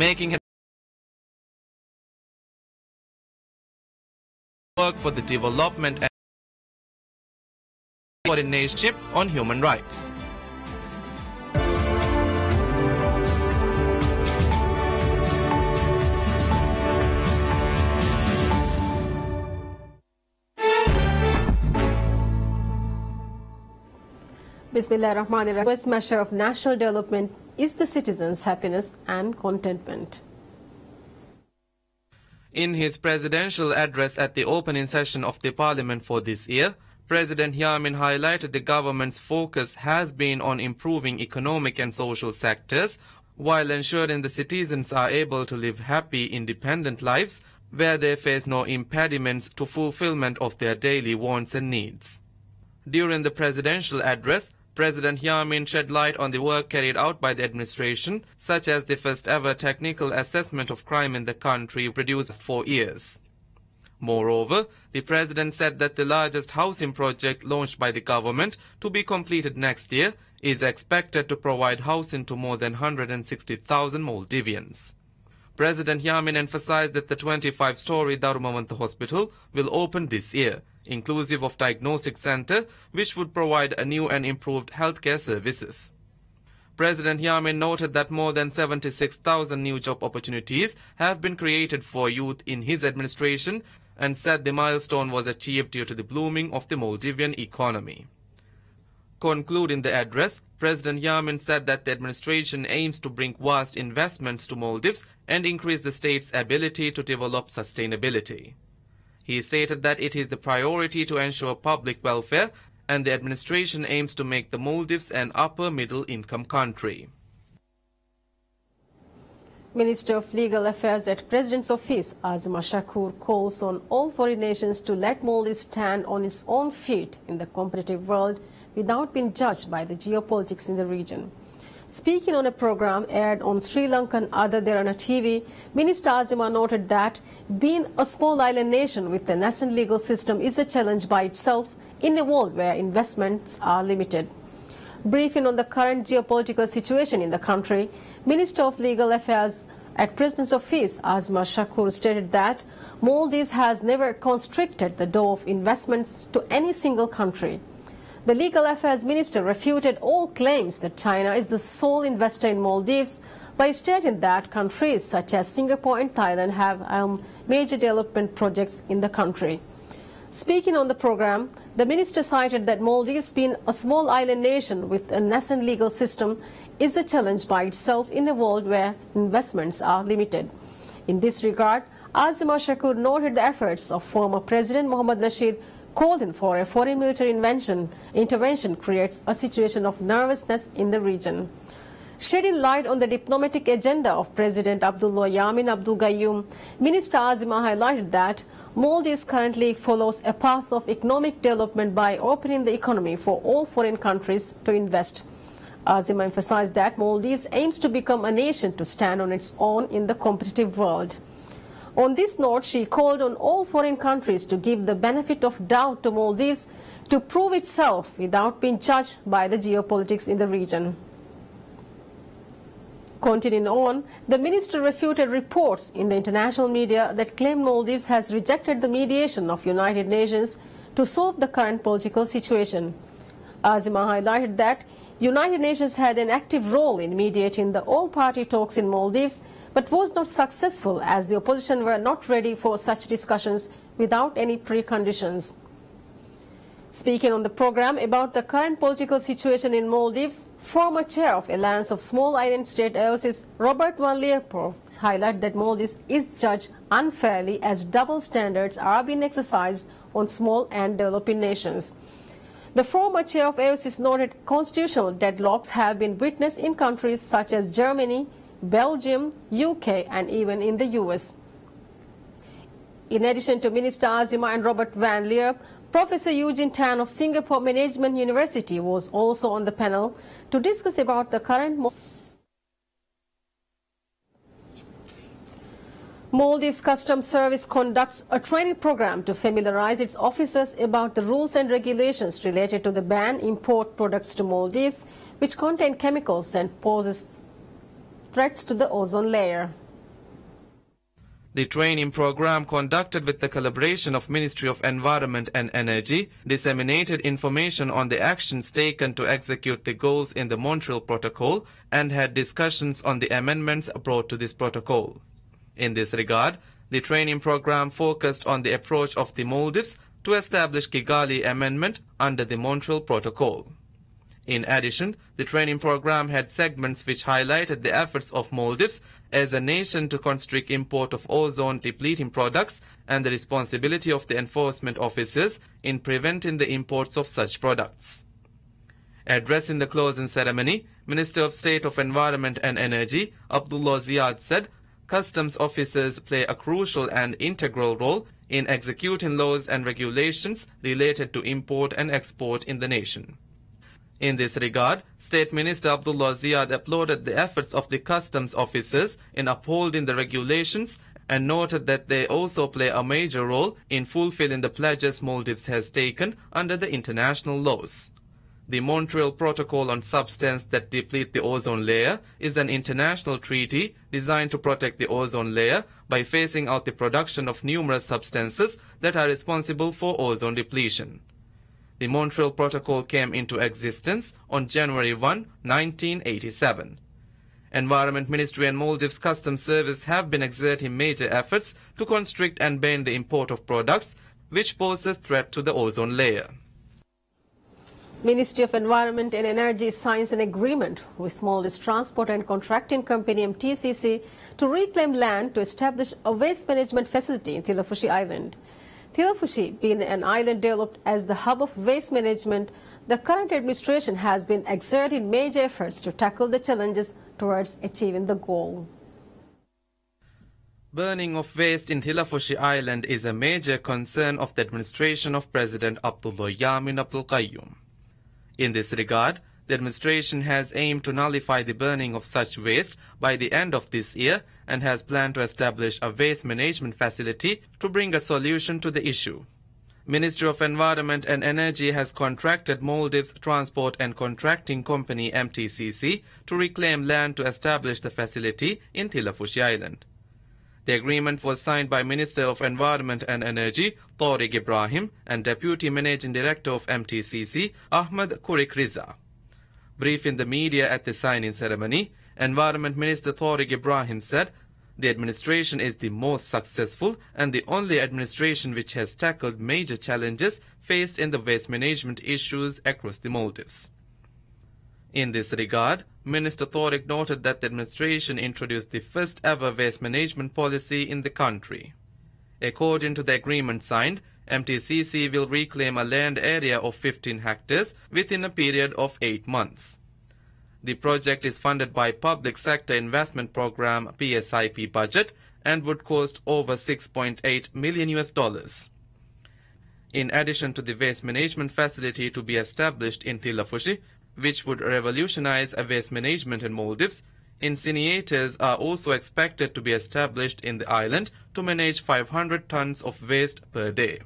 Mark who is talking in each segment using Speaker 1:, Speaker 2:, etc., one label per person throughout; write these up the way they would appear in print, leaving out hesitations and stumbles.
Speaker 1: making it work for the development and coordination on human rights.
Speaker 2: Bismillahirrahmanirrahim. The first measure of national development is the citizens' happiness and contentment.
Speaker 1: In his presidential address at the opening session of the parliament for this year, President Yamin highlighted the government's focus has been on improving economic and social sectors while ensuring the citizens are able to live happy, independent lives where they face no impediments to fulfillment of their daily wants and needs. During the presidential address, President Yamin shed light on the work carried out by the administration, such as the first ever technical assessment of crime in the country produced for years. Moreover, the President said that the largest housing project launched by the government to be completed next year is expected to provide housing to more than 160,000 Maldivians. President Yamin emphasized that the 25-story Darumavanta Hospital will open this year, inclusive of diagnostic center, which would provide a new and improved healthcare services. President Yamin noted that more than 76,000 new job opportunities have been created for youth in his administration and said the milestone was achieved due to the blooming of the Maldivian economy. Concluding the address, President Yamin said that the administration aims to bring vast investments to Maldives and increase the state's ability to develop sustainability. He stated that it is the priority to ensure public welfare and the administration aims to make the Maldives an upper middle income country.
Speaker 2: Minister of Legal Affairs at President's Office, Azima Shakur, calls on all foreign nations to let Maldives stand on its own feet in the competitive world without being judged by the geopolitics in the region. Speaking on a program aired on Sri Lankan Adaderana TV, Minister Azima noted that being a small island nation with a nascent legal system is a challenge by itself in a world where investments are limited. Briefing on the current geopolitical situation in the country, Minister of Legal Affairs at President's Office, Azima Shakur, stated that Maldives has never constricted the door of investments to any single country. The Legal Affairs Minister refuted all claims that China is the sole investor in Maldives by stating that countries such as Singapore and Thailand have major development projects in the country. Speaking on the program, the minister cited that Maldives, being a small island nation with a nascent legal system, is a challenge by itself in a world where investments are limited. In this regard, Azima Shakur noted the efforts of former President Mohammad Nasheed calling for a foreign military intervention creates a situation of nervousness in the region. Shedding light on the diplomatic agenda of President Abdullah Yamin Abdul Gayoom, Minister Azima highlighted that Maldives currently follows a path of economic development by opening the economy for all foreign countries to invest. Azima emphasized that Maldives aims to become a nation to stand on its own in the competitive world. On this note, she called on all foreign countries to give the benefit of doubt to Maldives to prove itself without being judged by the geopolitics in the region. Continuing on, the minister refuted reports in the international media that claim Maldives has rejected the mediation of United Nations to solve the current political situation. Azima highlighted that United Nations had an active role in mediating the all-party talks in Maldives, but was not successful as the opposition were not ready for such discussions without any preconditions. Speaking on the program about the current political situation in Maldives, former chair of Alliance of Small Island State AOSIS, Robert Van Leerpo, highlighted that Maldives is judged unfairly as double standards are being exercised on small and developing nations. The former chair of AOSIS noted constitutional deadlocks have been witnessed in countries such as Germany, Belgium, UK and even in the US. In addition to Minister Azima and Robert Van Leer, Professor Eugene Tan of Singapore Management University was also on the panel to discuss about the current Maldives Customs Service conducts a training program to familiarize its officers about the rules and regulations related to the ban import products to Maldives, which contain chemicals and poses threats to the ozone layer.
Speaker 1: The training program, conducted with the collaboration of Ministry of Environment and Energy, disseminated information on the actions taken to execute the goals in the Montreal Protocol and had discussions on the amendments brought to this protocol. In this regard, the training program focused on the approach of the Maldives to establish Kigali Amendment under the Montreal Protocol. In addition, the training program had segments which highlighted the efforts of Maldives as a nation to constrict import of ozone-depleting products and the responsibility of the enforcement officers in preventing the imports of such products. Addressing the closing ceremony, Minister of State of Environment and Energy, Abdullah Ziyad, said, "Customs officers play a crucial and integral role in executing laws and regulations related to import and export in the nation." In this regard, State Minister Abdullah Ziyad applauded the efforts of the customs officers in upholding the regulations and noted that they also play a major role in fulfilling the pledges Maldives has taken under the international laws. The Montreal Protocol on Substances that Deplete the Ozone Layer is an international treaty designed to protect the ozone layer by phasing out the production of numerous substances that are responsible for ozone depletion. The Montreal Protocol came into existence on January 1, 1987. Environment Ministry and Maldives Customs Service have been exerting major efforts to constrict and ban the import of products which pose a threat to the ozone layer.
Speaker 2: Ministry of Environment and Energy signs an agreement with Maldives Transport and Contracting Company MTCC to reclaim land to establish a waste management facility in Thilafushi Island. Thilafushi, being an island developed as the hub of waste management, the current administration has been exerting major efforts to tackle the challenges towards achieving the goal.
Speaker 1: Burning of waste in Thilafushi Island is a major concern of the administration of President Abdullah Yamin Abdul Qayyum. In this regard, the administration has aimed to nullify the burning of such waste by the end of this year and has planned to establish a waste management facility to bring a solution to the issue. Ministry of Environment and Energy has contracted Maldives Transport and Contracting Company MTCC to reclaim land to establish the facility in Thilafushi Island. The agreement was signed by Minister of Environment and Energy Tariq Ibrahim and Deputy Managing Director of MTCC Ahmed Kurik Riza. Briefing the media at the signing ceremony, Environment Minister Tariq Ibrahim said, "The administration is the most successful and the only administration which has tackled major challenges faced in the waste management issues across the Maldives." In this regard, Minister Tariq noted that the administration introduced the first ever waste management policy in the country. According to the agreement signed, MTCC will reclaim a land area of 15 hectares within a period of 8 months. The project is funded by Public Sector Investment Program PSIP budget and would cost over $6.8 million. In addition to the waste management facility to be established in Thilafushi, which would revolutionize waste management in Maldives, incinerators are also expected to be established in the island to manage 500 tons of waste per day.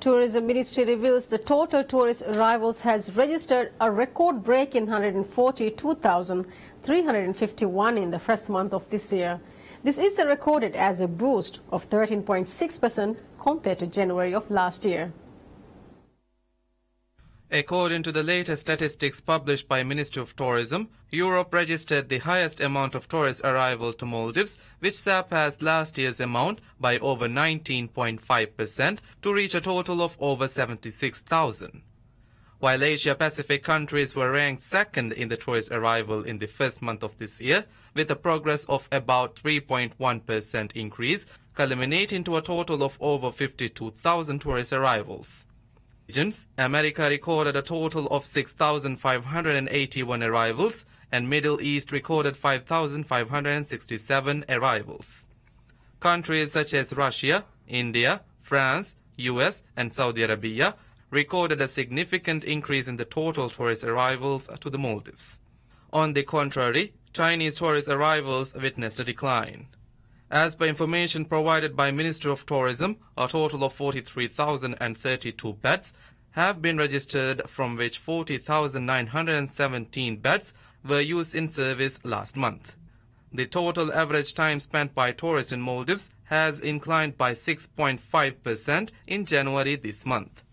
Speaker 2: Tourism Ministry reveals the total tourist arrivals has registered a record-breaking 142,351 in the first month of this year. This is recorded as a boost of 13.6% compared to January of last year.
Speaker 1: According to the latest statistics published by Ministry of Tourism, Europe registered the highest amount of tourist arrival to Maldives, which surpassed last year's amount by over 19.5% to reach a total of over 76,000. While Asia-Pacific countries were ranked second in the tourist arrival in the first month of this year, with a progress of about 3.1% increase, culminating to a total of over 52,000 tourist arrivals. America recorded a total of 6,581 arrivals, and Middle East recorded 5,567 arrivals. Countries such as Russia, India, France, US, and Saudi Arabia recorded a significant increase in the total tourist arrivals to the Maldives. On the contrary, Chinese tourist arrivals witnessed a decline. As per information provided by Ministry of Tourism, a total of 43,032 pets have been registered, from which 40,917 beds were used in service last month. The total average time spent by tourists in Maldives has inclined by 6.5% in January this month.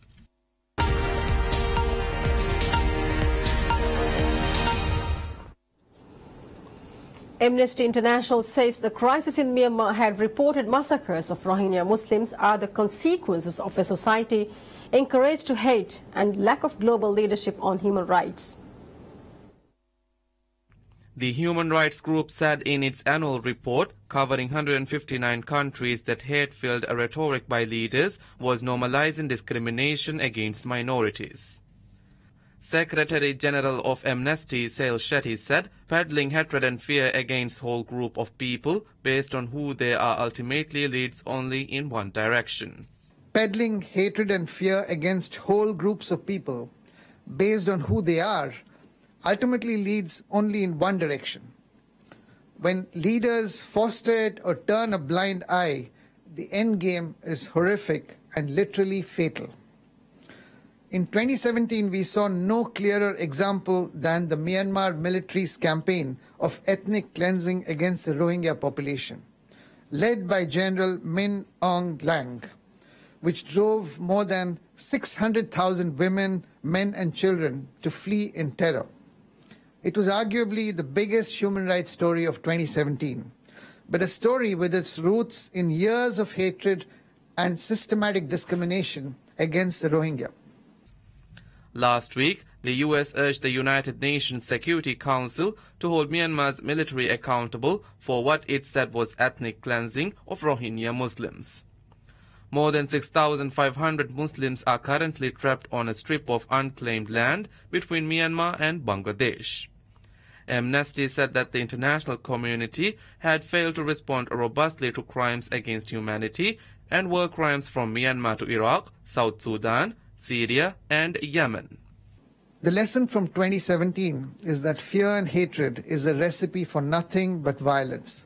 Speaker 2: Amnesty International says the crisis in Myanmar had reported massacres of Rohingya Muslims are the consequences of a society encouraged to hate and lack of global leadership on human rights.
Speaker 1: The human rights group said in its annual report, covering 159 countries, that hate-filled rhetoric by leaders was normalizing discrimination against minorities. Secretary General of Amnesty, Sail Shetty, said peddling hatred and fear against whole group of people based on who they are ultimately leads only in one direction.
Speaker 3: Peddling hatred and fear against whole groups of people based on who they are ultimately leads only in one direction. When leaders foster it or turn a blind eye, the end game is horrific and literally fatal. In 2017, we saw no clearer example than the Myanmar military's campaign of ethnic cleansing against the Rohingya population, led by General Min Aung Hlaing, which drove more than 600,000 women, men and children to flee in terror. It was arguably the biggest human rights story of 2017, but a story with its roots in years of hatred and systematic discrimination against the Rohingya.
Speaker 1: Last week, the US urged the United Nations Security Council to hold Myanmar's military accountable for what it said was ethnic cleansing of Rohingya Muslims. More than 6,500 Muslims are currently trapped on a strip of unclaimed land between Myanmar and Bangladesh. Amnesty said that the international community had failed to respond robustly to crimes against humanity and war crimes from Myanmar to Iraq, South Sudan, Syria and Yemen.
Speaker 3: The lesson from 2017 is that fear and hatred is a recipe for nothing but violence.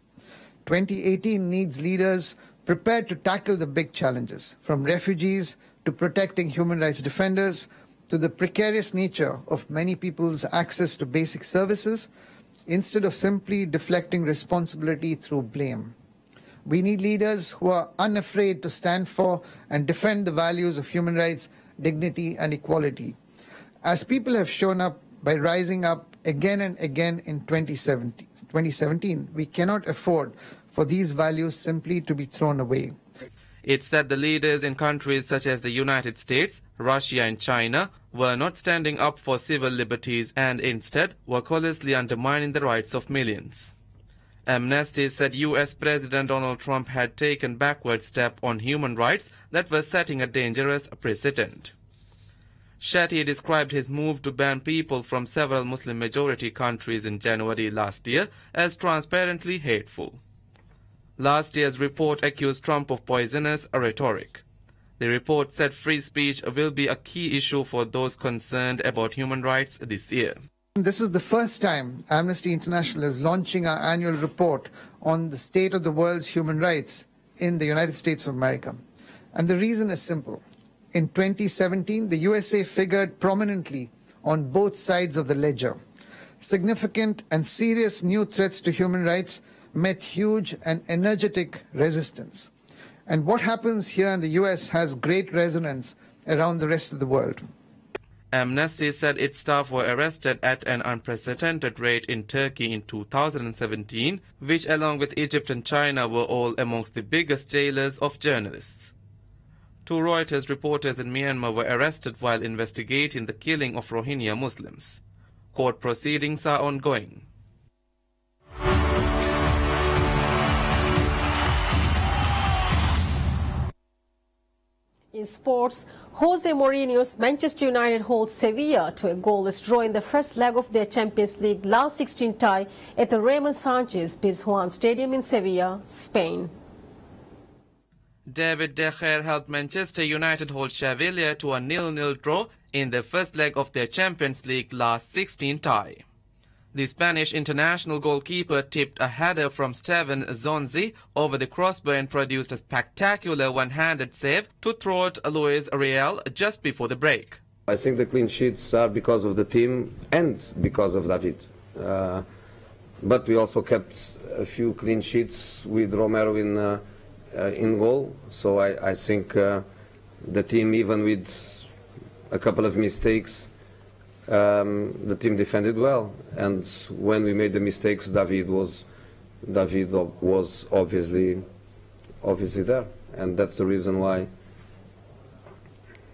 Speaker 3: 2018 needs leaders prepared to tackle the big challenges, from refugees to protecting human rights defenders, to the precarious nature of many people's access to basic services, instead of simply deflecting responsibility through blame. We need leaders who are unafraid to stand for and defend the values of human rights, dignity and equality, as people have shown up by rising up again and again in 2017. We cannot afford for these values simply to be thrown away.
Speaker 1: It's that the leaders in countries such as the United States, Russia and China were not standing up for civil liberties and instead were callously undermining the rights of millions. Amnesty said US President Donald Trump had taken backward step on human rights that were setting a dangerous precedent. Shetty described his move to ban people from several Muslim-majority countries in January last year as transparently hateful. Last year's report accused Trump of poisonous rhetoric. The report said free speech will be a key issue for those concerned about human rights this year.
Speaker 3: This is the first time Amnesty International is launching our annual report on the state of the world's human rights in the United States of America. And the reason is simple. In 2017, the USA figured prominently on both sides of the ledger. Significant and serious new threats to human rights met huge and energetic resistance. And what happens here in the US has great resonance around the rest of the world.
Speaker 1: Amnesty said its staff were arrested at an unprecedented rate in Turkey in 2017, which along with Egypt and China were all amongst the biggest jailers of journalists. 2 Reuters reporters in Myanmar were arrested while investigating the killing of Rohingya Muslims. Court proceedings are ongoing.
Speaker 2: In sports, Jose Mourinho's Manchester United holds Sevilla to a goalless draw in the first leg of their Champions League last 16 tie at the Ramon Sanchez Pizjuan Stadium in Sevilla, Spain.
Speaker 1: David De Gea helped Manchester United hold Sevilla to a 0-0 draw in the first leg of their Champions League last 16 tie. The Spanish international goalkeeper tipped a header from Steven Zonzi over the crossbar and produced a spectacular one-handed save to thwart Luis Real just before the break.
Speaker 4: I think the clean sheets are because of the team and because of David. But we also kept a few clean sheets with Romero in goal. So I think the team, even with a couple of mistakes, the team defended well. And when we made the mistakes, David was obviously there. And that's the reason why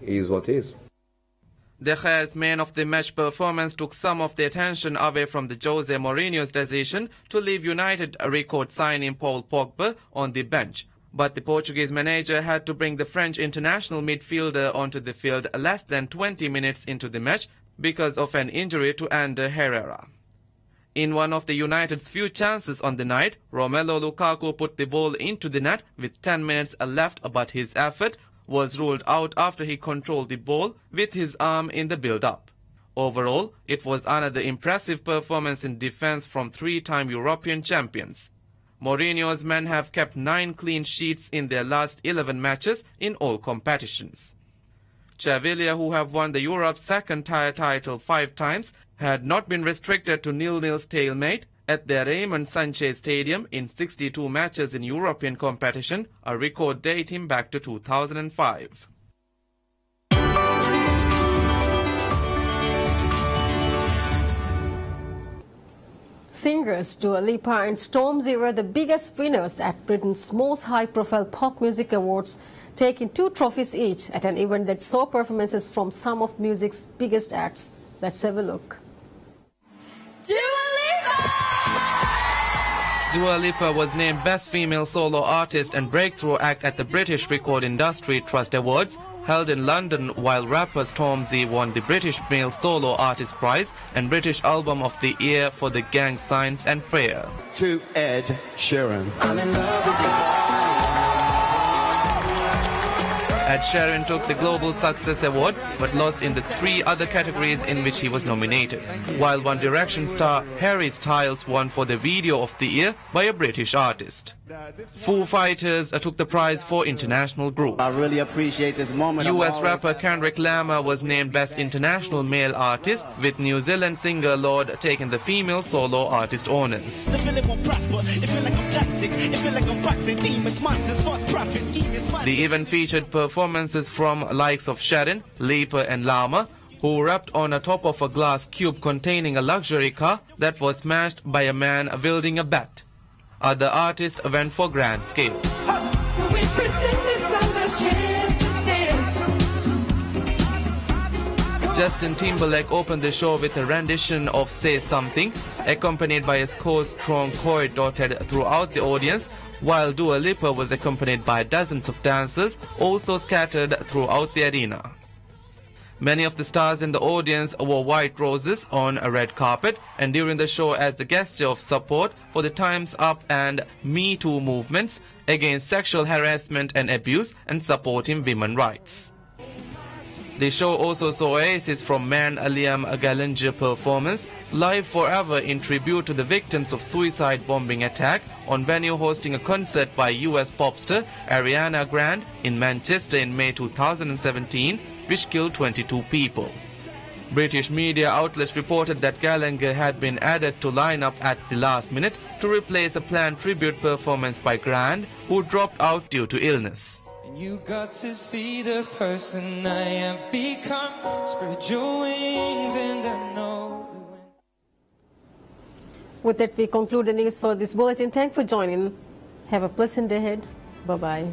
Speaker 4: he is what he is.
Speaker 1: De Gea's man of the match performance took some of the attention away from the Jose Mourinho's decision to leave United record signing Paul Pogba on the bench. But the Portuguese manager had to bring the French international midfielder onto the field less than 20 minutes into the match because of an injury to Ander Herrera. In one of the United's few chances on the night, Romelu Lukaku put the ball into the net with 10 minutes left, but his effort was ruled out after he controlled the ball with his arm in the build-up. Overall, it was another impressive performance in defense from three-time European champions. Mourinho's men have kept 9 clean sheets in their last 11 matches in all competitions. Sevilla, who have won the Europe's second-tier title 5 times, had not been restricted to 0-0 stalemate at their Raymond Sanchez Stadium in 62 matches in European competition, a record dating back to 2005.
Speaker 2: Singers Dua Lipa and Stormzy were the biggest winners at Britain's most high-profile pop music awards, taking 2 trophies each at an event that saw performances from some of music's biggest acts. Let's have a look.
Speaker 1: Dua Lipa was named Best Female Solo Artist and Breakthrough Act at the British Record Industry Trust Awards, held in London, while rapper Stormzy won the British Male Solo Artist Prize and British Album of the Year for The Gang Signs and Prayer.
Speaker 5: To Ed Sheeran.
Speaker 1: Ed Sheeran took the Global Success Award but lost in the 3 other categories in which he was nominated, while One Direction star Harry Styles won for the Video of the Year by a British artist. Foo Fighters took the prize for International Group.
Speaker 6: I really appreciate this moment.
Speaker 1: US rapper Kendrick Lamar was named Best International Male Artist, with New Zealand singer Lorde taking the Female Solo Artist honours. The event featured performances from likes of Sharon, Lipa and Lama, who rapped on the top of a glass cube containing a luxury car that was smashed by a man wielding a bat. Other artists went for grand scale. Justin Timberlake opened the show with a rendition of Say Something, accompanied by a score's strong chord dotted throughout the audience, while Dua Lipa was accompanied by dozens of dancers, also scattered throughout the arena. Many of the stars in the audience wore white roses on a red carpet and during the show as the gesture of support for the Time's Up and Me Too movements against sexual harassment and abuse and supporting women's rights. The show also saw Oasis from man Liam Gallagher's performance, Live Forever in tribute to the victims of suicide bombing attack on venue hosting a concert by US pop star Ariana Grande in Manchester in May 2017, which killed 22 people. British media outlets reported that Gallagher had been added to lineup at the last minute to replace a planned tribute performance by Grande, who dropped out due to illness.
Speaker 7: You got to see the person I have become. Spread your wings and I know the wind.
Speaker 2: With that, we conclude the news for this bulletin. Thanks for joining. Have a pleasant day ahead. Bye-bye.